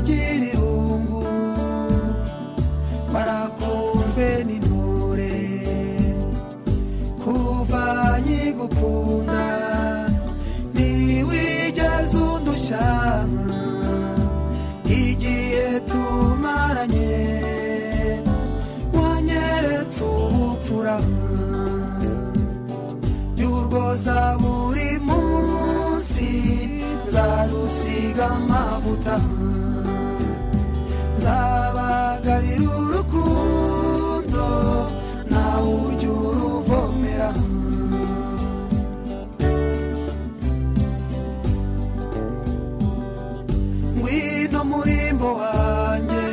utagira irungu warakunzwe n'intore kuva nkigukunda ntiwigeze undushya igihe tumaranye wanyeretse ubupfura by'urwoza buri munsi nzarusiga amavuta nzabagarira urukundo nawe ujya uruvomera ngwino murimbo wanjye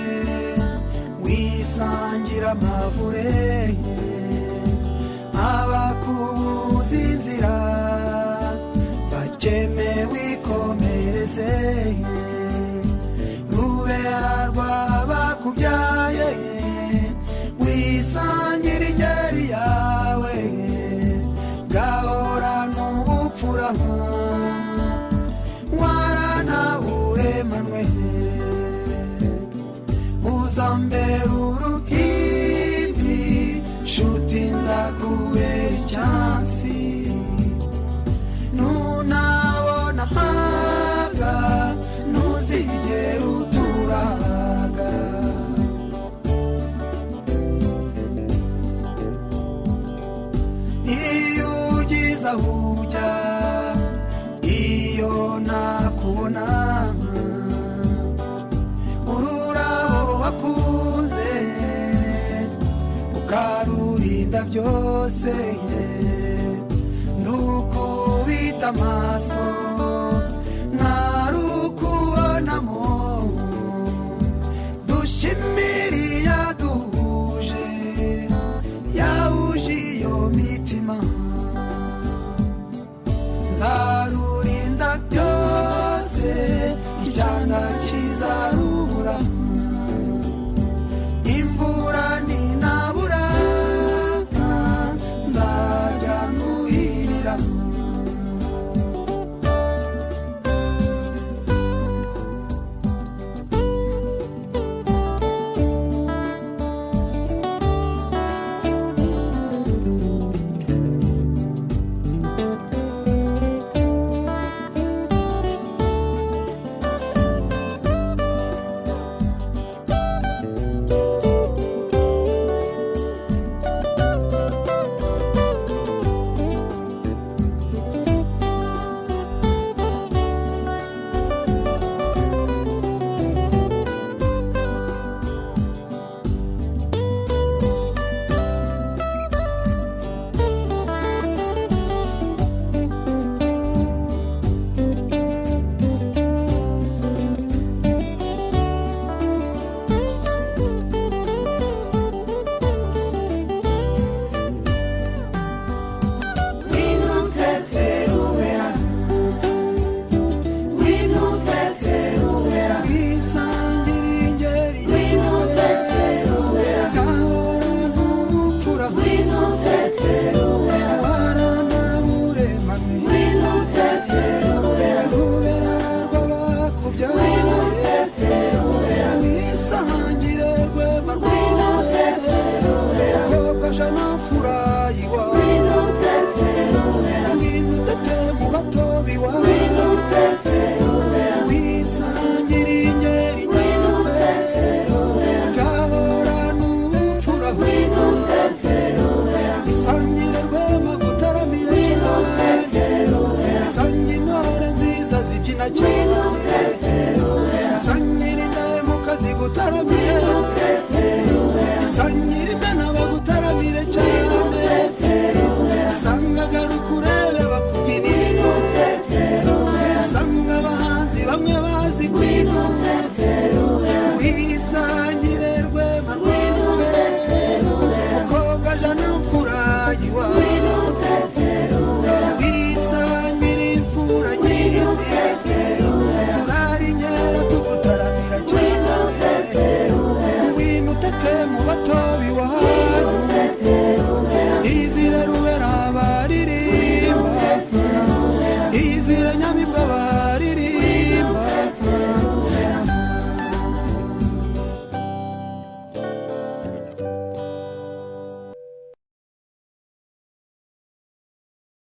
wisangira amavure abakubuza inzira bakeme wikomereze rubera rw'abakubyaye wisangira ingeri yawe gahora n'ubupfura waranaburemanwe uzambera uruhimbi nshuti nzakubera icyansi nunabona haga ntuzigera uturaga iyo ugize aho ujya iyo nakubona ururaho wakunze ukarurinda byose ndukubita amaso